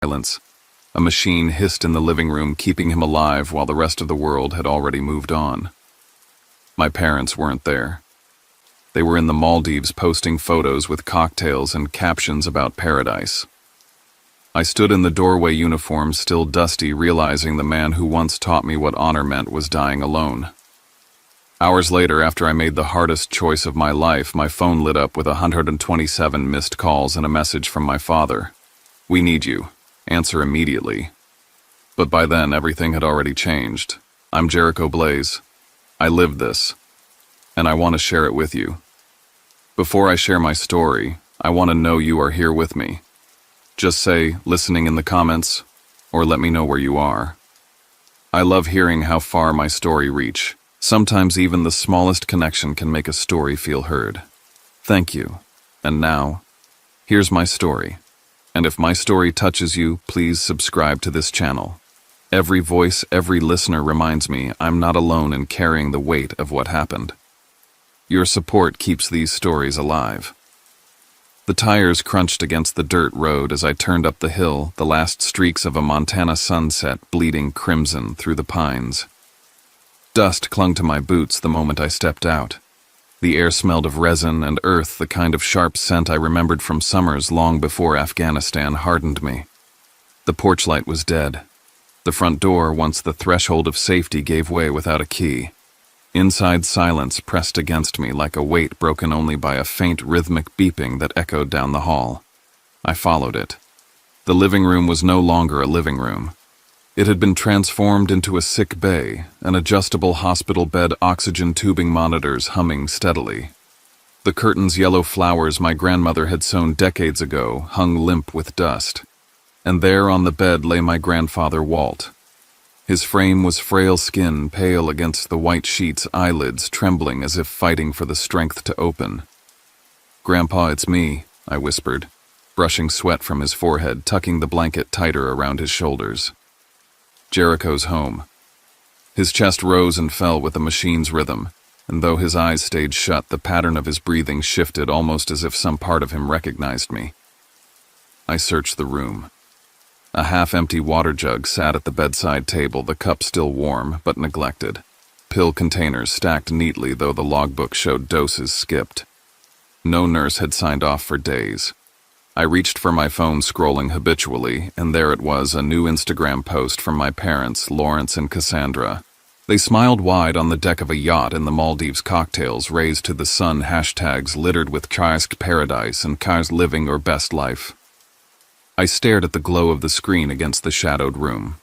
Silence. A machine hissed in the living room, keeping him alive while the rest of the world had already moved on. My parents weren't there. They were in the Maldives posting photos with cocktails and captions about paradise. I stood in the doorway, uniform still dusty, realizing the man who once taught me what honor meant was dying alone. Hours later, after I made the hardest choice of my life, my phone lit up with 127 missed calls and a message from my father. "We need you. Answer immediately." But by then, everything had already changed. I'm Jericho Blaze. I lived this, and I want to share it with you. Before I share my story, I want to know you are here with me. Just say, "listening" in the comments, or let me know where you are. I love hearing how far my story reaches. Sometimes even the smallest connection can make a story feel heard. Thank you. And now, here's my story. And if my story touches you, please subscribe to this channel. Every voice, every listener reminds me I'm not alone in carrying the weight of what happened. Your support keeps these stories alive. The tires crunched against the dirt road as I turned up the hill, the last streaks of a Montana sunset bleeding crimson through the pines. Dust clung to my boots the moment I stepped out. The air smelled of resin and earth, the kind of sharp scent I remembered from summers long before Afghanistan hardened me. The porch light was dead. The front door, once the threshold of safety, gave way without a key. Inside, silence pressed against me like a weight broken only by a faint rhythmic beeping that echoed down the hall. I followed it. The living room was no longer a living room. It had been transformed into a sick bay, an adjustable hospital bed, oxygen tubing monitors humming steadily. The curtains, yellow flowers my grandmother had sewn decades ago, hung limp with dust. And there on the bed lay my grandfather, Walt. His frame was frail skin, pale against the white sheets, eyelids trembling as if fighting for the strength to open. "Grandpa, it's me," I whispered, brushing sweat from his forehead, tucking the blanket tighter around his shoulders. Jericho's home. His chest rose and fell with the machine's rhythm, and though his eyes stayed shut, the pattern of his breathing shifted almost as if some part of him recognized me. I searched the room. A half-empty water jug sat at the bedside table, the cup still warm but neglected. Pill containers stacked neatly, though the logbook showed doses skipped. No nurse had signed off for days. I reached for my phone, scrolling habitually, and there it was, a new Instagram post from my parents, Lawrence and Cassandra. They smiled wide on the deck of a yacht in the Maldives, cocktails raised to the sun, hashtags littered with Kai's paradise and Kai's living or best life. I stared at the glow of the screen against the shadowed room.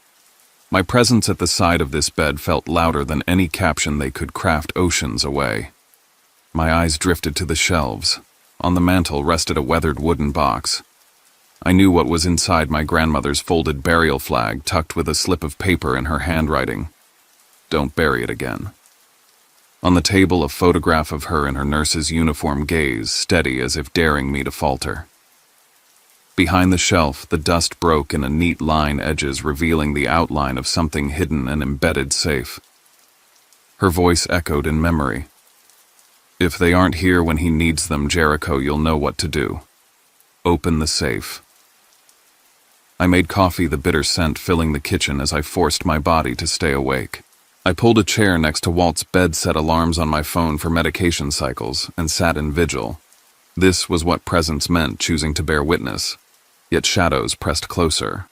My presence at the side of this bed felt louder than any caption they could craft oceans away. My eyes drifted to the shelves. On the mantel rested a weathered wooden box. I knew what was inside: my grandmother's folded burial flag, tucked with a slip of paper in her handwriting. "Don't bury it again." On the table, a photograph of her in her nurse's uniform, gaze steady as if daring me to falter. Behind the shelf, the dust broke in a neat line, edges revealing the outline of something hidden and embedded safe. Her voice echoed in memory. "If they aren't here when he needs them, Jericho, you'll know what to do. Open the safe." I made coffee, the bitter scent filling the kitchen as I forced my body to stay awake. I pulled a chair next to Walt's bed, set alarms on my phone for medication cycles, and sat in vigil. This was what presence meant, choosing to bear witness. Yet shadows pressed closer.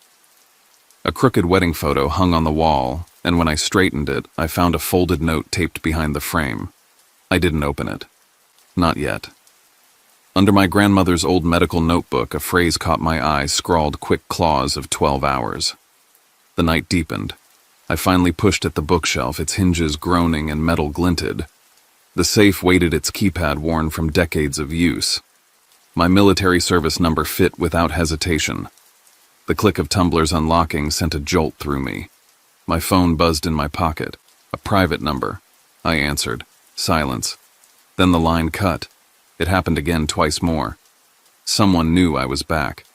A crooked wedding photo hung on the wall, and when I straightened it, I found a folded note taped behind the frame. I didn't open it. Not yet. Under my grandmother's old medical notebook, a phrase caught my eye, scrawled quick claws of 12 hours. The night deepened. I finally pushed at the bookshelf, its hinges groaning and metal glinted. The safe weighted, its keypad worn from decades of use. My military service number fit without hesitation. The click of tumblers unlocking sent a jolt through me. My phone buzzed in my pocket. A private number. I answered. Silence. Then the line cut. It happened again, twice more. Someone knew I was back.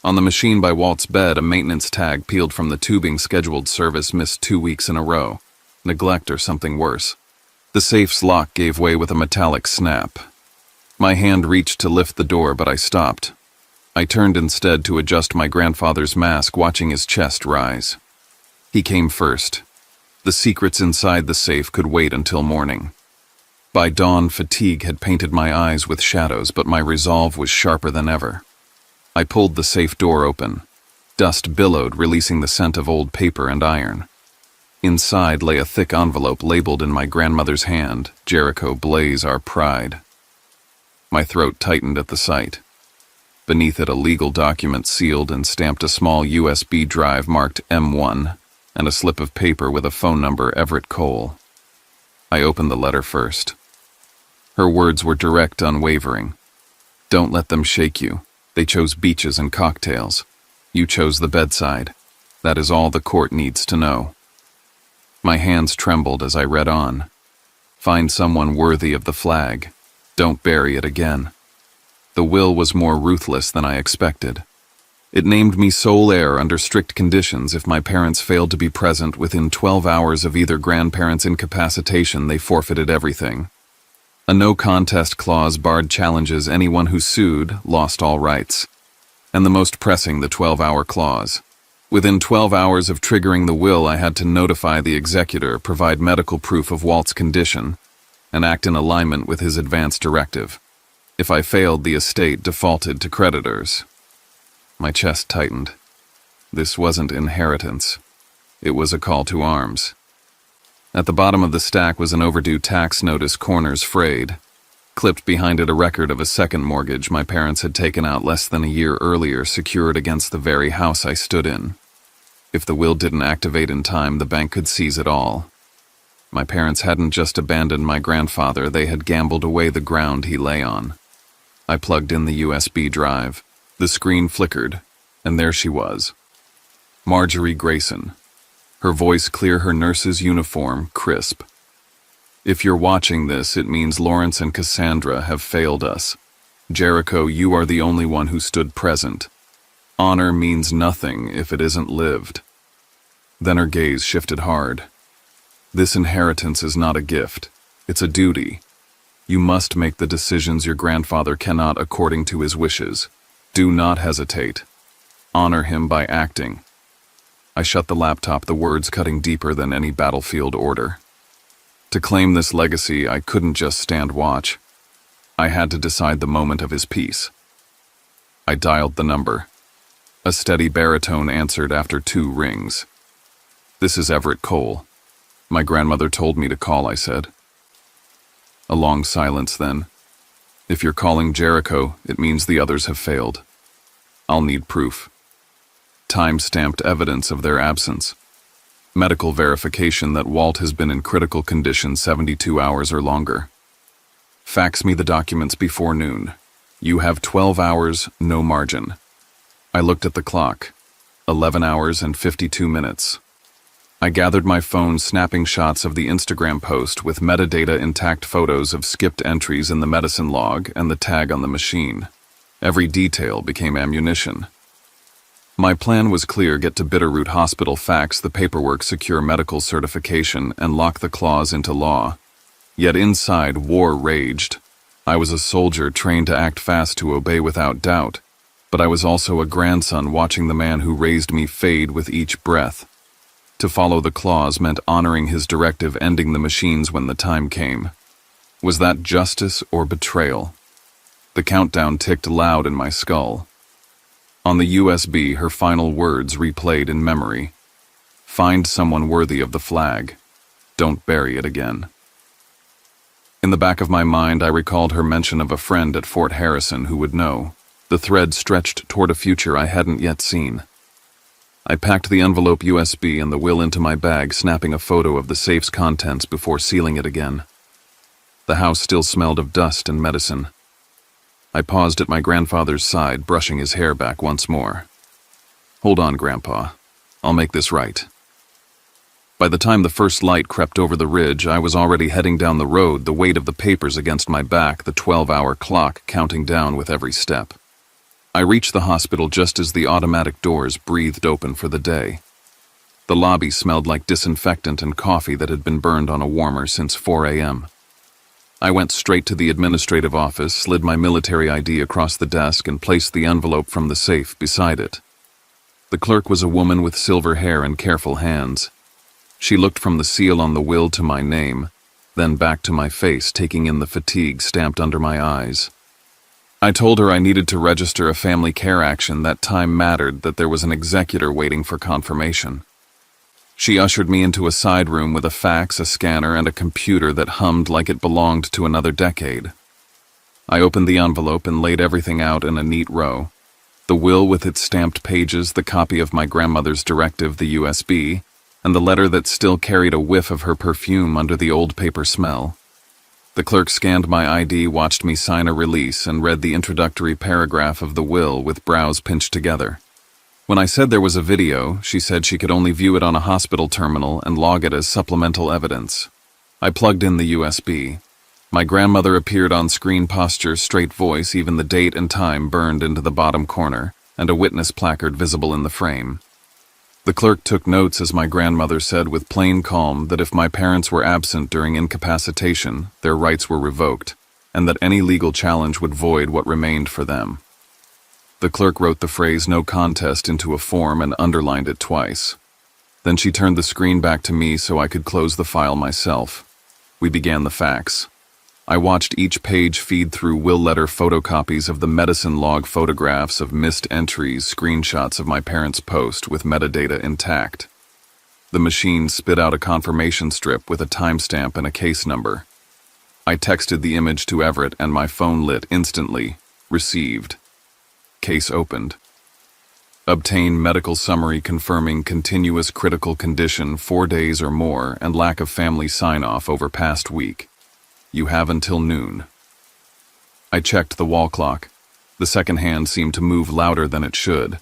On the machine by Walt's bed, a maintenance tag peeled from the tubing. Scheduled service missed 2 weeks in a row. Neglect or something worse. The safe's lock gave way with a metallic snap. My hand reached to lift the door, but I stopped. I turned instead to adjust my grandfather's mask, watching his chest rise. He came first. The secrets inside the safe could wait until morning. By dawn, fatigue had painted my eyes with shadows, but my resolve was sharper than ever. I pulled the safe door open. Dust billowed, releasing the scent of old paper and iron. Inside lay a thick envelope labeled in my grandmother's hand, "Jericho Blaze, our pride." My throat tightened at the sight. Beneath it, a legal document sealed and stamped, a small USB drive marked M1, and a slip of paper with a phone number, Everett Cole. I opened the letter first. Her words were direct, unwavering. "Don't let them shake you. They chose beaches and cocktails. You chose the bedside. That is all the court needs to know." My hands trembled as I read on. "Find someone worthy of the flag. Don't bury it again." The will was more ruthless than I expected. It named me sole heir under strict conditions. If my parents failed to be present within 12 hours of either grandparent's incapacitation, they forfeited everything. A no-contest clause barred challenges. Anyone who sued lost all rights. And the most pressing, the 12-hour clause. Within 12 hours of triggering the will, I had to notify the executor, provide medical proof of Walt's condition, and act in alignment with his advance directive. If I failed, the estate defaulted to creditors. My chest tightened. This wasn't inheritance. It was a call to arms. At the bottom of the stack was an overdue tax notice, corners frayed. Clipped behind it, a record of a second mortgage my parents had taken out less than a year earlier, secured against the very house I stood in. If the will didn't activate in time, the bank could seize it all. My parents hadn't just abandoned my grandfather, they had gambled away the ground he lay on. I plugged in the USB drive. The screen flickered, and there she was. Marjorie Grayson. Her voice clear, her nurse's uniform crisp. "If you're watching this, it means Lawrence and Cassandra have failed us. Jericho, you are the only one who stood present. Honor means nothing if it isn't lived." Then her gaze shifted hard. "This inheritance is not a gift. It's a duty. You must make the decisions your grandfather cannot according to his wishes. Do not hesitate. Honor him by acting." I shut the laptop, the words cutting deeper than any battlefield order. To claim this legacy, I couldn't just stand watch. I had to decide the moment of his peace. I dialed the number. A steady baritone answered after 2 rings. "This is Everett Cole. My grandmother told me to call," I said. A long silence then. "If you're calling Jericho, it means the others have failed. I'll need proof. Time-stamped evidence of their absence. Medical verification that Walt has been in critical condition 72 hours or longer. Fax me the documents before noon. You have 12 hours, no margin." I looked at the clock. 11 hours and 52 minutes. I gathered my phone, snapping shots of the Instagram post with metadata intact, photos of skipped entries in the medicine log and the tag on the machine. Every detail became ammunition. My plan was clear: get to Bitterroot Hospital, fax the paperwork, secure medical certification, and lock the clause into law. Yet inside, war raged. I was a soldier trained to act fast, to obey without doubt, but I was also a grandson watching the man who raised me fade with each breath. To follow the clause meant honoring his directive, ending the machines when the time came. Was that justice or betrayal? The countdown ticked loud in my skull. On the USB, her final words replayed in memory. "Find someone worthy of the flag. Don't bury it again." In the back of my mind, I recalled her mention of a friend at Fort Harrison who would know. The thread stretched toward a future I hadn't yet seen. I packed the envelope, USB, and the will into my bag, snapping a photo of the safe's contents before sealing it again. The house still smelled of dust and medicine. I paused at my grandfather's side, brushing his hair back once more. "Hold on, Grandpa. I'll make this right." By the time the first light crept over the ridge, I was already heading down the road, the weight of the papers against my back, the 12-hour clock counting down with every step. I reached the hospital just as the automatic doors breathed open for the day. The lobby smelled like disinfectant and coffee that had been burned on a warmer since 4 a.m. I went straight to the administrative office, slid my military ID across the desk, and placed the envelope from the safe beside it. The clerk was a woman with silver hair and careful hands. She looked from the seal on the will to my name, then back to my face, taking in the fatigue stamped under my eyes. I told her I needed to register a family care action, that time mattered, that there was an executor waiting for confirmation. She ushered me into a side room with a fax, a scanner, and a computer that hummed like it belonged to another decade. I opened the envelope and laid everything out in a neat row. The will with its stamped pages, the copy of my grandmother's directive, the USB, and the letter that still carried a whiff of her perfume under the old paper smell. The clerk scanned my ID, watched me sign a release, and read the introductory paragraph of the will with brows pinched together. When I said there was a video, she said she could only view it on a hospital terminal and log it as supplemental evidence. I plugged in the USB. My grandmother appeared on screen, posture, straight voice, even the date and time burned into the bottom corner, and a witness placard visible in the frame. The clerk took notes as my grandmother said with plain calm that if my parents were absent during incapacitation, their rights were revoked, and that any legal challenge would void what remained for them. The clerk wrote the phrase "no contest" into a form and underlined it twice. Then she turned the screen back to me so I could close the file myself. We began the fax. I watched each page feed through will letter photocopies of the medicine log, photographs of missed entries, screenshots of my parents' post with metadata intact. The machine spit out a confirmation strip with a timestamp and a case number. I texted the image to Everett and my phone lit instantly. Received. Case opened. Obtain medical summary confirming continuous critical condition 4 days or more and lack of family sign-off over past week. You have until noon. I checked the wall clock. The second hand seemed to move louder than it should.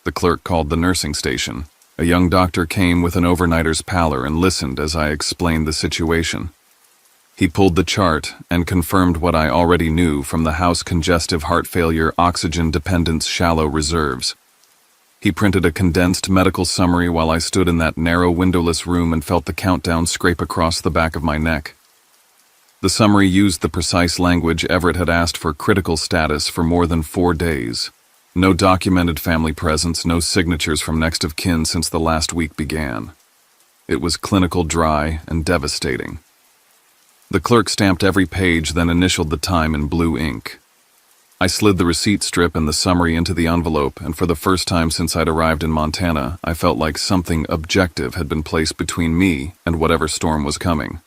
The clerk called the nursing station. A young doctor came with an overnighter's pallor and listened as I explained the situation. He pulled the chart and confirmed what I already knew from the house: congestive heart failure, oxygen dependence, shallow reserves. He printed a condensed medical summary while I stood in that narrow windowless room and felt the countdown scrape across the back of my neck. The summary used the precise language Everett had asked for: critical status for more than 4 days. No documented family presence, no signatures from next of kin since the last week began. It was clinical, dry, and devastating. The clerk stamped every page, then initialed the time in blue ink. I slid the receipt strip and the summary into the envelope, and for the first time since I'd arrived in Montana, I felt like something objective had been placed between me and whatever storm was coming.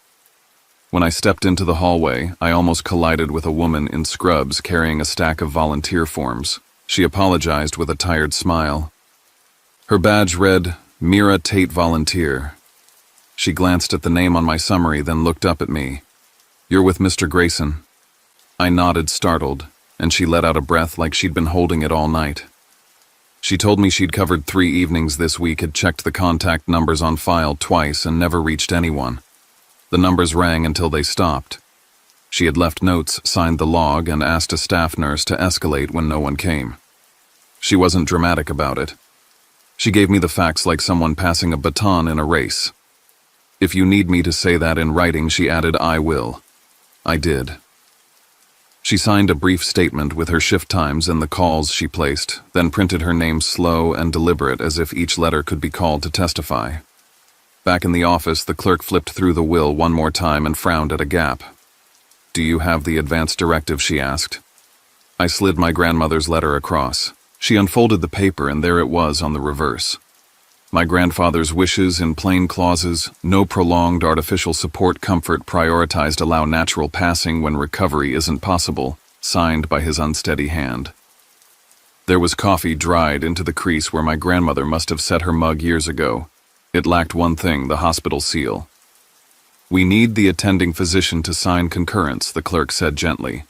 When I stepped into the hallway, I almost collided with a woman in scrubs carrying a stack of volunteer forms. She apologized with a tired smile. Her badge read, "Mira Tate Volunteer." She glanced at the name on my summary, then looked up at me. "You're with Mr. Grayson." I nodded, startled, and she let out a breath like she'd been holding it all night. She told me she'd covered 3 evenings this week, had checked the contact numbers on file twice, and never reached anyone. The numbers rang until they stopped. She had left notes, signed the log, and asked a staff nurse to escalate when no one came. She wasn't dramatic about it. She gave me the facts like someone passing a baton in a race. "If you need me to say that in writing," she added, "I will." I did. She signed a brief statement with her shift times and the calls she placed, then printed her name slow and deliberate as if each letter could be called to testify. Back in the office, the clerk flipped through the will one more time and frowned at a gap. "Do you have the advance directive?" she asked. I slid my grandmother's letter across. She unfolded the paper, and there it was on the reverse. My grandfather's wishes in plain clauses: no prolonged artificial support, comfort prioritized, allow natural passing when recovery isn't possible, signed by his unsteady hand. There was coffee dried into the crease where my grandmother must have set her mug years ago. It lacked one thing: the hospital seal. "We need the attending physician to sign concurrence," the clerk said gently.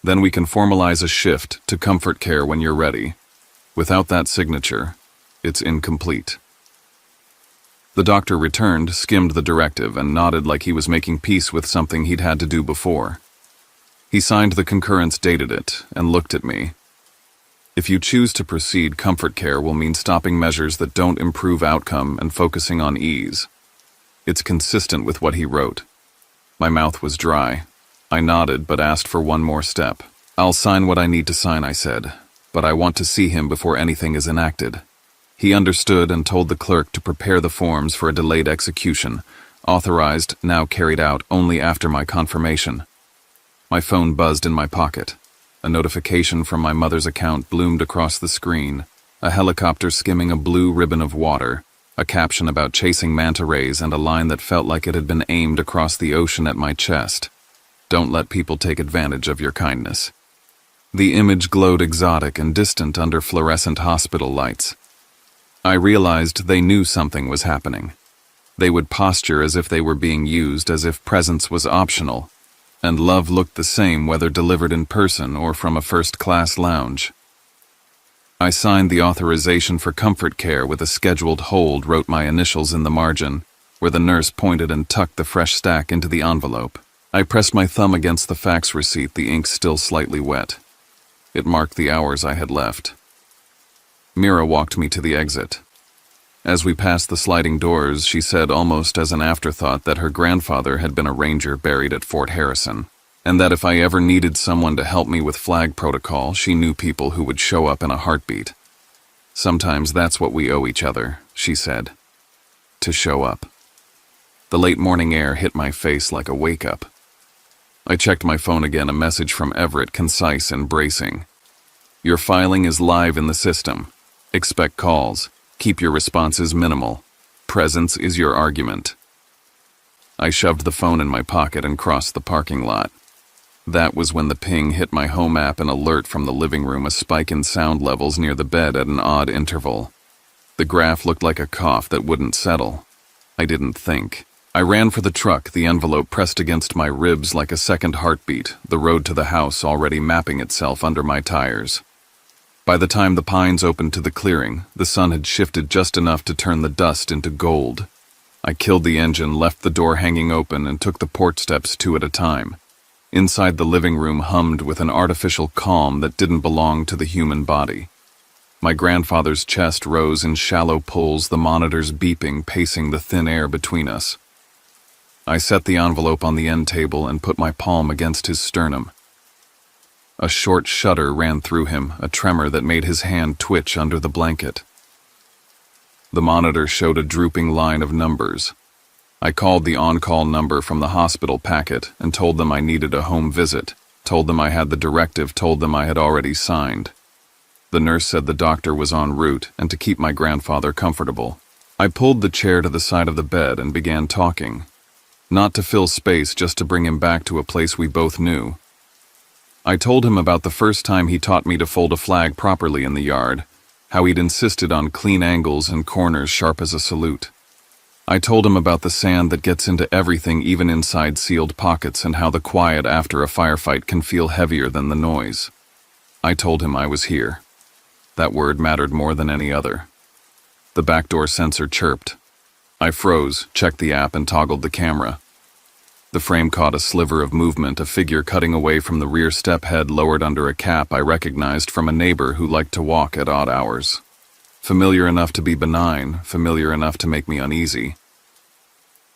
"Then we can formalize a shift to comfort care when you're ready. Without that signature, it's incomplete." The doctor returned, skimmed the directive, and nodded like he was making peace with something he'd had to do before. He signed the concurrence, dated it, and looked at me. "If you choose to proceed, comfort care will mean stopping measures that don't improve outcome and focusing on ease." It's consistent with what he wrote. My mouth was dry. I nodded but asked for one more step. "I'll sign what I need to sign," I said, "but I want to see him before anything is enacted." He understood and told the clerk to prepare the forms for a delayed execution, authorized, now carried out only after my confirmation. My phone buzzed in my pocket. A notification from my mother's account bloomed across the screen, a helicopter skimming a blue ribbon of water, a caption about chasing manta rays, and a line that felt like it had been aimed across the ocean at my chest. "Don't let people take advantage of your kindness." The image glowed exotic and distant under fluorescent hospital lights. I realized they knew something was happening. They would posture as if they were being used, as if presence was optional, and love looked the same whether delivered in person or from a first-class lounge. I signed the authorization for comfort care with a scheduled hold, wrote my initials in the margin, where the nurse pointed, and tucked the fresh stack into the envelope. I pressed my thumb against the fax receipt, the ink still slightly wet. It marked the hours I had left. Mira walked me to the exit. As we passed the sliding doors, she said almost as an afterthought that her grandfather had been a ranger buried at Fort Harrison, and that if I ever needed someone to help me with flag protocol, she knew people who would show up in a heartbeat. "Sometimes that's what we owe each other," she said. To show up. The late morning air hit my face like a wake-up. I checked my phone again, a message from Everett, concise and bracing. "Your filing is live in the system. Expect calls. Keep your responses minimal. Presence is your argument." I shoved the phone in my pocket and crossed the parking lot. That was when the ping hit my home app, an alert from the living room, a spike in sound levels near the bed at an odd interval. The graph looked like a cough that wouldn't settle. I didn't think. I ran for the truck, the envelope pressed against my ribs like a second heartbeat, the road to the house already mapping itself under my tires. By the time the pines opened to the clearing, the sun had shifted just enough to turn the dust into gold. I killed the engine, left the door hanging open, and took the porch steps 2 at a time. Inside, the living room hummed with an artificial calm that didn't belong to the human body. My grandfather's chest rose in shallow pulls, the monitors beeping, pacing the thin air between us. I set the envelope on the end table and put my palm against his sternum. A short shudder ran through him, a tremor that made his hand twitch under the blanket. The monitor showed a drooping line of numbers. I called the on-call number from the hospital packet and told them I needed a home visit, told them I had the directive, told them I had already signed. The nurse said the doctor was en route and to keep my grandfather comfortable. I pulled the chair to the side of the bed and began talking. Not to fill space, just to bring him back to a place we both knew. I told him about the first time he taught me to fold a flag properly in the yard, how he'd insisted on clean angles and corners sharp as a salute. I told him about the sand that gets into everything, even inside sealed pockets, and how the quiet after a firefight can feel heavier than the noise. I told him I was here. That word mattered more than any other. The backdoor sensor chirped. I froze, checked the app, and toggled the camera. The frame caught a sliver of movement, a figure cutting away from the rear step head lowered under a cap I recognized from a neighbor who liked to walk at odd hours. Familiar enough to be benign, familiar enough to make me uneasy.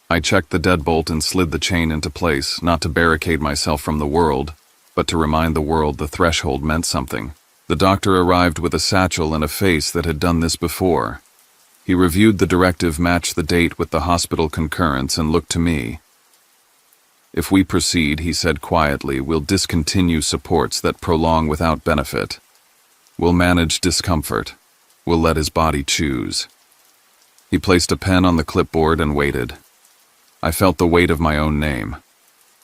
I checked the deadbolt and slid the chain into place, not to barricade myself from the world, but to remind the world the threshold meant something. The doctor arrived with a satchel and a face that had done this before. He reviewed the directive, matched the date with the hospital concurrence, and looked to me. "If we proceed," he said quietly, "we'll discontinue supports that prolong without benefit. We'll manage discomfort. We'll let his body choose." He placed a pen on the clipboard and waited. I felt the weight of my own name.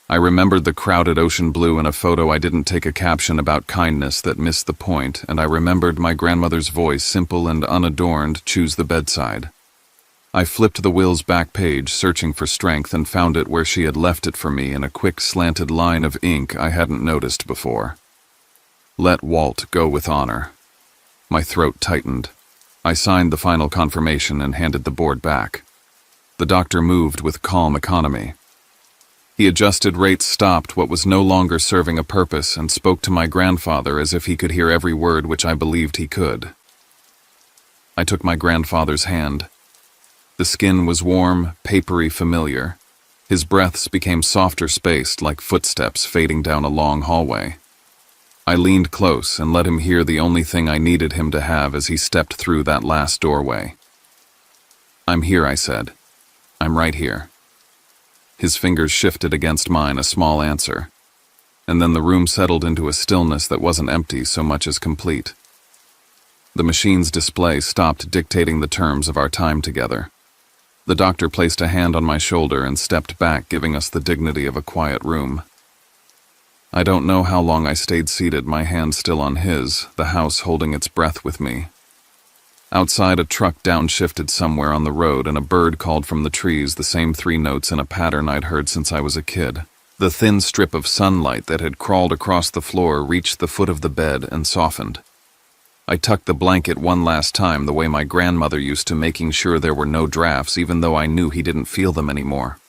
I remembered the crowded ocean blue in a photo I didn't take, a caption about kindness that missed the point, and I remembered my grandmother's voice, simple and unadorned, "Choose the bedside." I flipped the will's back page, searching for strength, and found it where she had left it for me, in a quick slanted line of ink I hadn't noticed before. "Let Walt go with honor." My throat tightened. I signed the final confirmation and handed the board back. The doctor moved with calm economy. He adjusted rates, stopped what was no longer serving a purpose, and spoke to my grandfather as if he could hear every word, which I believed he could. I took my grandfather's hand. The skin was warm, papery, familiar. His breaths became softer spaced, like footsteps fading down a long hallway. I leaned close and let him hear the only thing I needed him to have as he stepped through that last doorway. "I'm here," I said. "I'm right here." His fingers shifted against mine, a small answer. And then the room settled into a stillness that wasn't empty so much as complete. The machine's display stopped dictating the terms of our time together. The doctor placed a hand on my shoulder and stepped back, giving us the dignity of a quiet room. I don't know how long I stayed seated, my hand still on his, the house holding its breath with me. Outside, a truck downshifted somewhere on the road, and a bird called from the trees, the same 3 notes in a pattern I'd heard since I was a kid. The thin strip of sunlight that had crawled across the floor reached the foot of the bed and softened. I tucked the blanket one last time, the way my grandmother used to, making sure there were no drafts, even though I knew he didn't feel them anymore.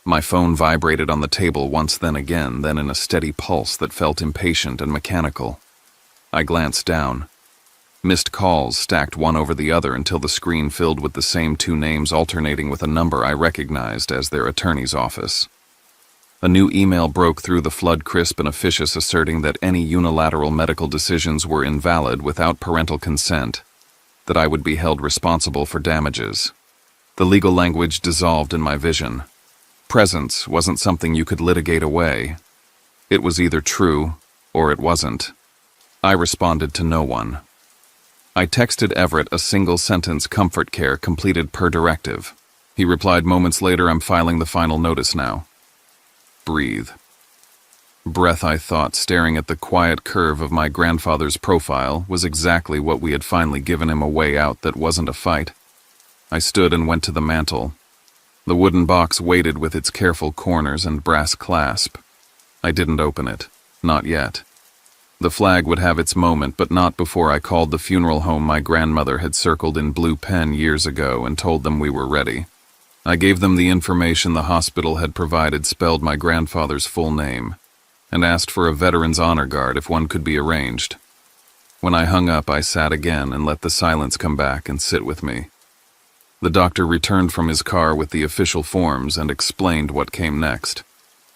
My phone vibrated on the table once, then again, then in a steady pulse that felt impatient and mechanical. I glanced down. Missed calls stacked one over the other until the screen filled with the same 2 names alternating with a number I recognized as their attorney's office. A new email broke through the flood, crisp and officious, asserting that any unilateral medical decisions were invalid without parental consent, that I would be held responsible for damages. The legal language dissolved in my vision. Presence wasn't something you could litigate away. It was either true or it wasn't. I responded to no one. I texted Everett a single-sentence comfort care completed per directive. He replied moments later, "I'm filing the final notice now." Breathe. Breath, I thought, staring at the quiet curve of my grandfather's profile, was exactly what we had finally given him a way out that wasn't a fight. I stood and went to the mantel. The wooden box waited with its careful corners and brass clasp. I didn't open it. Not yet. The flag would have its moment, but not before I called the funeral home my grandmother had circled in blue pen years ago and told them we were ready. I gave them the information the hospital had provided, spelled my grandfather's full name, and asked for a veteran's honor guard if one could be arranged. When I hung up, I sat again and let the silence come back and sit with me. The doctor returned from his car with the official forms and explained what came next.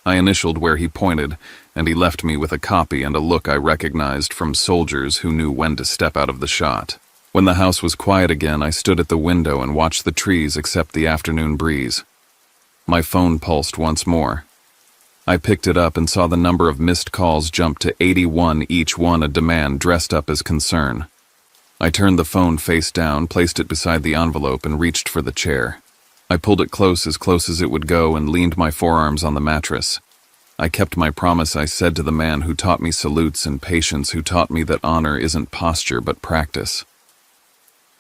I initialed where he pointed, and he left me with a copy and a look I recognized from soldiers who knew when to step out of the shot. When the house was quiet again, I stood at the window and watched the trees accept the afternoon breeze. My phone pulsed once more. I picked it up and saw the number of missed calls jump to 81, each one a demand dressed up as concern. I turned the phone face down, placed it beside the envelope, and reached for the chair. I pulled it close as it would go, and leaned my forearms on the mattress. I kept my promise I said to the man who taught me salutes and patience, who taught me that honor isn't posture but practice.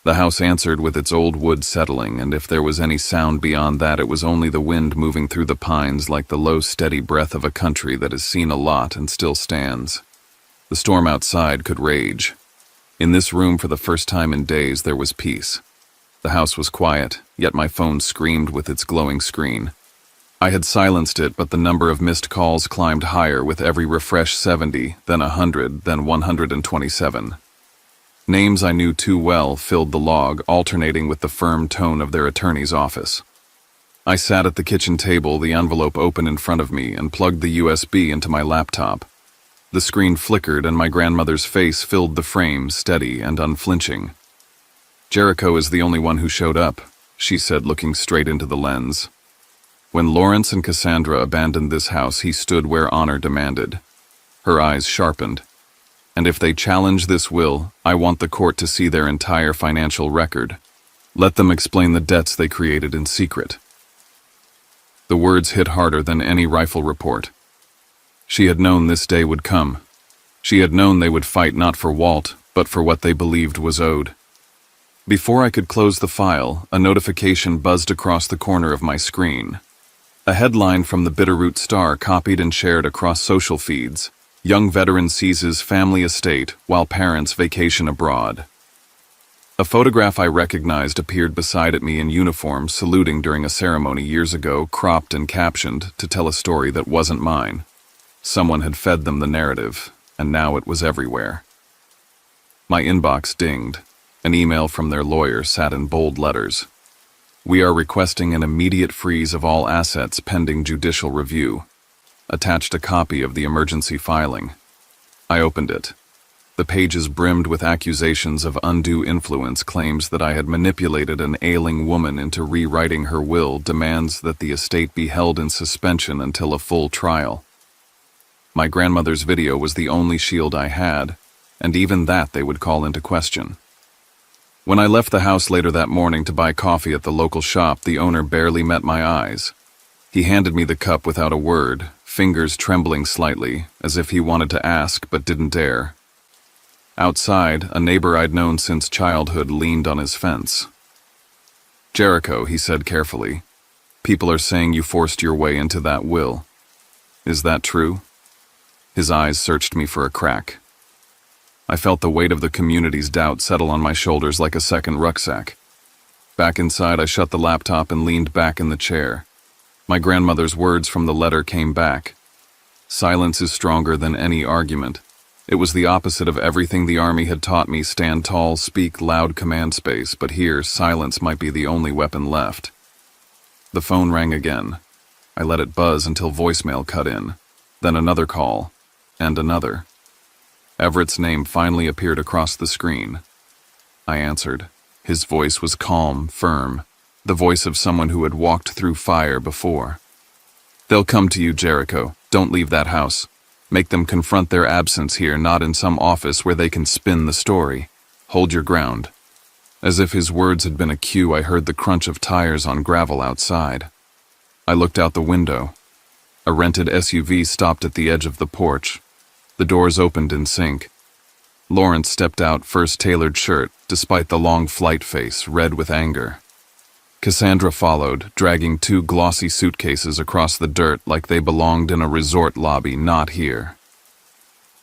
The house answered with its old wood settling, and if there was any sound beyond that, it was only the wind moving through the pines, like the low, steady breath of a country that has seen a lot and still stands. The storm outside could rage. In this room, for the first time in days, there was peace. The house was quiet, yet my phone screamed with its glowing screen. I had silenced it, but the number of missed calls climbed higher with every refresh: 70, then 100, then 127. Names I knew too well filled the log, alternating with the firm tone of their attorney's office. I sat at the kitchen table, the envelope open in front of me, and plugged the USB into my laptop. The screen flickered, and my grandmother's face filled the frame, steady and unflinching. "Jericho is the only one who showed up," she said, looking straight into the lens. "When Lawrence and Cassandra abandoned this house, he stood where honor demanded." Her eyes sharpened. "And if they challenge this will, I want the court to see their entire financial record. Let them explain the debts they created in secret." The words hit harder than any rifle report. She had known this day would come. She had known they would fight not for Walt, but for what they believed was owed. Before I could close the file, a notification buzzed across the corner of my screen. A headline from the Bitterroot Star, copied and shared across social feeds: "Young veteran seizes family estate while parents vacation abroad." A photograph I recognized appeared beside it, me in uniform, saluting during a ceremony years ago, cropped and captioned to tell a story that wasn't mine. Someone had fed them the narrative, and now it was everywhere. My inbox dinged. An email from their lawyer sat in bold letters. We are requesting an immediate freeze of all assets pending judicial review. Attached a copy of the emergency filing. I opened it. The pages brimmed with accusations of undue influence, claims that I had manipulated an ailing woman into rewriting her will, demands that the estate be held in suspension until a full trial. My grandmother's video was the only shield I had, and even that they would call into question. When I left the house later that morning to buy coffee at the local shop, the owner barely met my eyes. He handed me the cup without a word, fingers trembling slightly, as if he wanted to ask but didn't dare. Outside, a neighbor I'd known since childhood leaned on his fence. "Jericho," he said carefully, "people are saying you forced your way into that will. Is that true?" His eyes searched me for a crack. I felt the weight of the community's doubt settle on my shoulders like a second rucksack. Back inside, I shut the laptop and leaned back in the chair. My grandmother's words from the letter came back. Silence is stronger than any argument. It was the opposite of everything the army had taught me: stand tall, speak loud, command space, but here, silence might be the only weapon left. The phone rang again. I let it buzz until voicemail cut in. Then another call, and another. Everett's name finally appeared across the screen. I answered. His voice was calm, firm, the voice of someone who had walked through fire before. "They'll come to you, Jericho. Don't leave that house. Make them confront their absence here, not in some office where they can spin the story. Hold your ground." As if his words had been a cue, I heard the crunch of tires on gravel outside. I looked out the window. A rented SUV stopped at the edge of the porch. The doors opened in sync. Lawrence stepped out, first-tailored shirt, despite the long flight face, red with anger. Cassandra followed, dragging 2 glossy suitcases across the dirt like they belonged in a resort lobby, not here.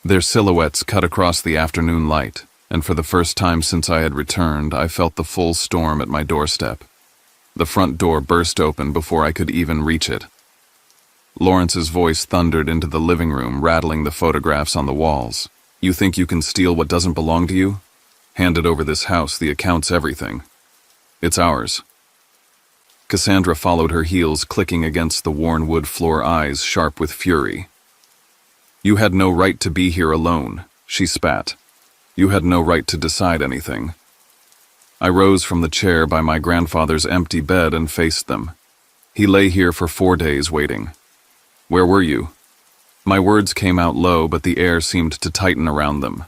Their silhouettes cut across the afternoon light, and for the first time since I had returned, I felt the full storm at my doorstep. The front door burst open before I could even reach it. Lawrence's voice thundered into the living room, rattling the photographs on the walls. "You think you can steal what doesn't belong to you? Handed over this house, the accounts, everything. It's ours." Cassandra followed her heels, clicking against the worn wood floor, eyes sharp with fury. "You had no right to be here alone," she spat. "You had no right to decide anything." I rose from the chair by my grandfather's empty bed and faced them. He lay here for 4 days waiting. "Where were you?" My words came out low, but the air seemed to tighten around them.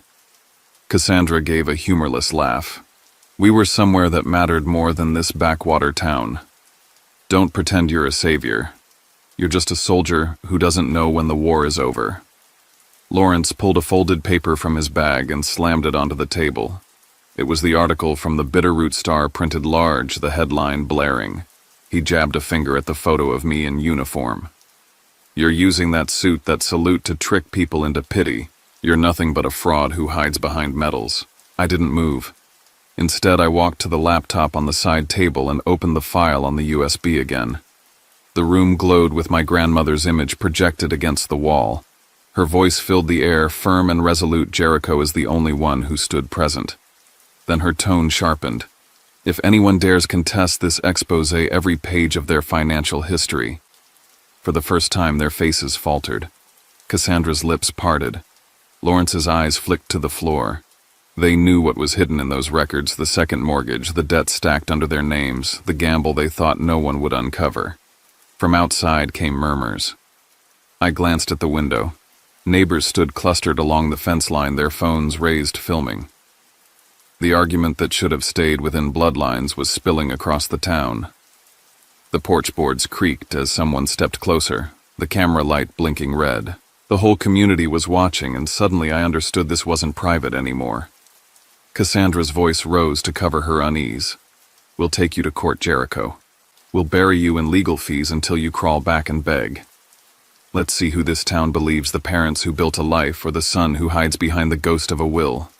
Cassandra gave a humorless laugh. "We were somewhere that mattered more than this backwater town. Don't pretend you're a savior. You're just a soldier who doesn't know when the war is over." Lawrence pulled a folded paper from his bag and slammed it onto the table. It was the article from the Bitterroot Star, printed large, the headline blaring. He jabbed a finger at the photo of me in uniform. "You're using that suit, that salute, to trick people into pity. You're nothing but a fraud who hides behind medals." I didn't move. Instead, I walked to the laptop on the side table and opened the file on the USB again. The room glowed with my grandmother's image projected against the wall. Her voice filled the air, firm and resolute. Jericho is the only one who stood present. Then her tone sharpened. "If anyone dares contest this expose, every page of their financial history." For the first time, their faces faltered. Cassandra's lips parted. Lawrence's eyes flicked to the floor. They knew what was hidden in those records: the second mortgage, the debt stacked under their names, the gamble they thought no one would uncover. From outside came murmurs. I glanced at the window. Neighbors stood clustered along the fence line, their phones raised, filming. The argument that should have stayed within bloodlines was spilling across the town. The porch boards creaked as someone stepped closer, the camera light blinking red. The whole community was watching, and suddenly I understood this wasn't private anymore. Cassandra's voice rose to cover her unease. "We'll take you to court, Jericho. We'll bury you in legal fees until you crawl back and beg. Let's see who this town believes, the parents who built a life or the son who hides behind the ghost of a will."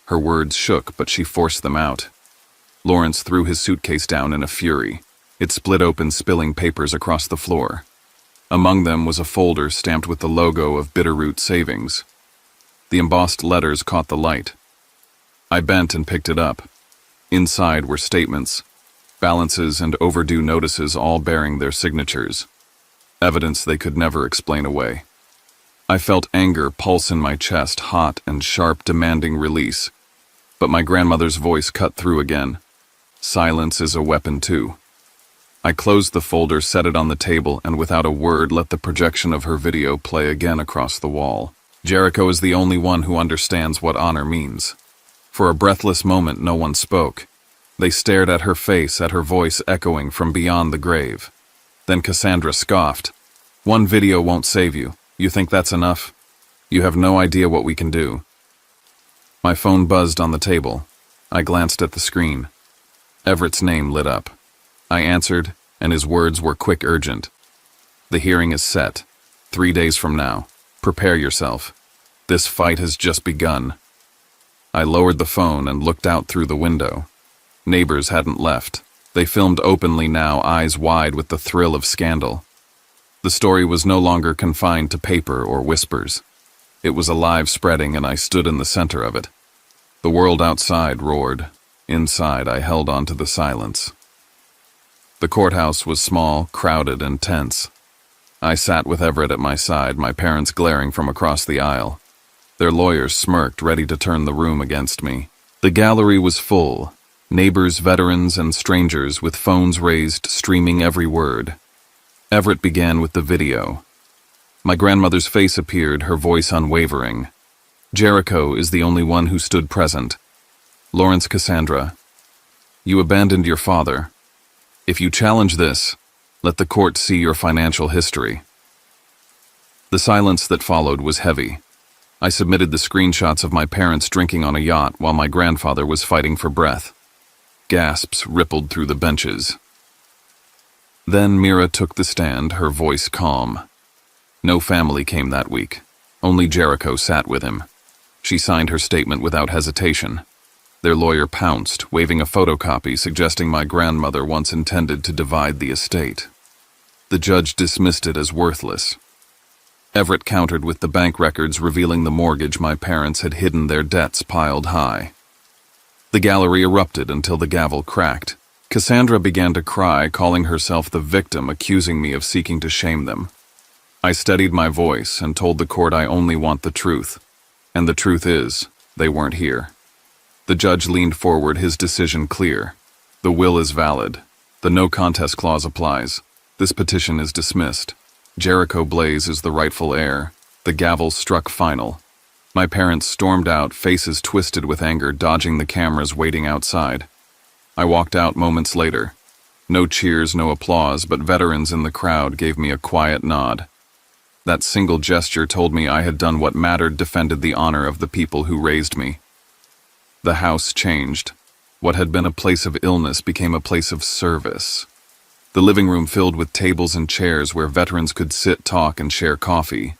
Her words shook, but she forced them out. Lawrence threw his suitcase down in a fury. It split open, spilling papers across the floor. Among them was a folder stamped with the logo of Bitterroot Savings. The embossed letters caught the light. I bent and picked it up. Inside were statements. balances and overdue notices all bearing their signatures. Evidence they could never explain away. I felt anger pulse in my chest, hot and sharp, demanding release. But my grandmother's voice cut through again. Silence is a weapon too. I closed the folder, set it on the table, and without a word let the projection of her video play again across the wall. Jericho is the only one who understands what honor means. For a breathless moment no one spoke. They stared at her face, at her voice echoing from beyond the grave. Then Cassandra scoffed. "One video won't save you. You think that's enough? You have no idea what we can do." My phone buzzed on the table. I glanced at the screen. Everett's name lit up. I answered, and his words were quick, urgent. "The hearing is set. 3 days from now. Prepare yourself. This fight has just begun." I lowered the phone and looked out through the window. Neighbors hadn't left. They filmed openly now, eyes wide with the thrill of scandal. The story was no longer confined to paper or whispers. It was alive, spreading, and I stood in the center of it. The world outside roared. Inside, I held on to the silence. The courthouse was small, crowded, and tense. I sat with Everett at my side, my parents glaring from across the aisle. Their lawyers smirked, ready to turn the room against me. The gallery was full. Neighbors, veterans, and strangers with phones raised, streaming every word. Everett began with the video. My grandmother's face appeared, her voice unwavering. "Jericho is the only one who stood present. Lawrence, Cassandra, you abandoned your father. If you challenge this, let the court see your financial history." The silence that followed was heavy. I submitted the screenshots of my parents drinking on a yacht while my grandfather was fighting for breath. Gasps rippled through the benches. Then Mira took the stand, her voice calm. No family came that week. Only Jericho sat with him. She signed her statement without hesitation. Their lawyer pounced, waving a photocopy suggesting my grandmother once intended to divide the estate. The judge dismissed it as worthless. Everett countered with the bank records revealing the mortgage my parents had hidden, their debts piled high. The gallery erupted until the gavel cracked. Cassandra began to cry, calling herself the victim, accusing me of seeking to shame them. I steadied my voice and told the court I only want the truth. And the truth is, they weren't here. The judge leaned forward, his decision clear. The will is valid. The no contest clause applies. This petition is dismissed. Jericho Blaze is the rightful heir. The gavel struck final. My parents stormed out, faces twisted with anger, dodging the cameras waiting outside. I walked out moments later. No cheers, no applause, but veterans in the crowd gave me a quiet nod. That single gesture told me I had done what mattered, defended the honor of the people who raised me. The house changed. What had been a place of illness became a place of service. The living room filled with tables and chairs where veterans could sit, talk, and share coffee.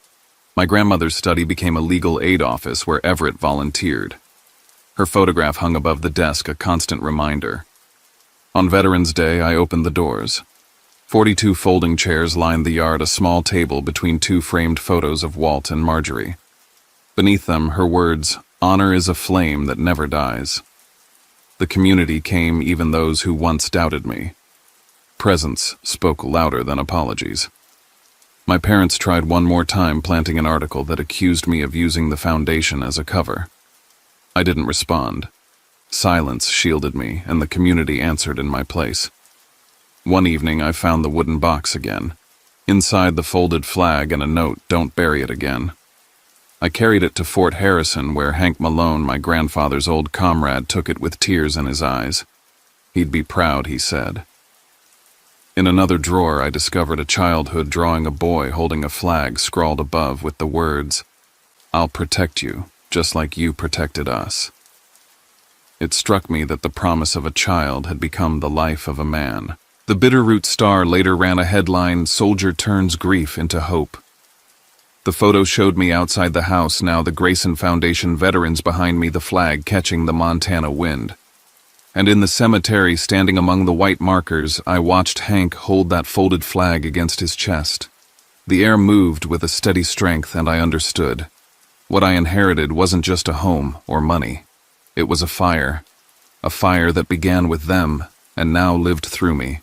My grandmother's study became a legal aid office where Everett volunteered. Her photograph hung above the desk, a constant reminder. On Veterans Day, I opened the doors. 42 folding chairs lined the yard, a small table between 2 framed photos of Walt and Marjorie. Beneath them, her words, "Honor is a flame that never dies." The community came, even those who once doubted me. Presence spoke louder than apologies. My parents tried one more time, planting an article that accused me of using the foundation as a cover. I didn't respond. Silence shielded me, and the community answered in my place. One evening, I found the wooden box again. Inside, the folded flag and a note, "Don't bury it again." I carried it to Fort Harrison, where Hank Malone, my grandfather's old comrade, took it with tears in his eyes. He'd be proud, he said. In another drawer, I discovered a childhood drawing, a boy holding a flag scrawled above with the words, "I'll protect you, just like you protected us." It struck me that the promise of a child had become the life of a man. The Bitterroot Star later ran a headline, "Soldier turns grief into hope." The photo showed me outside the house, now the Grayson Foundation veterans behind me, the flag catching the Montana wind. And in the cemetery, standing among the white markers, I watched Hank hold that folded flag against his chest. The air moved with a steady strength, and I understood. What I inherited wasn't just a home or money. It was a fire that began with them and now lived through me,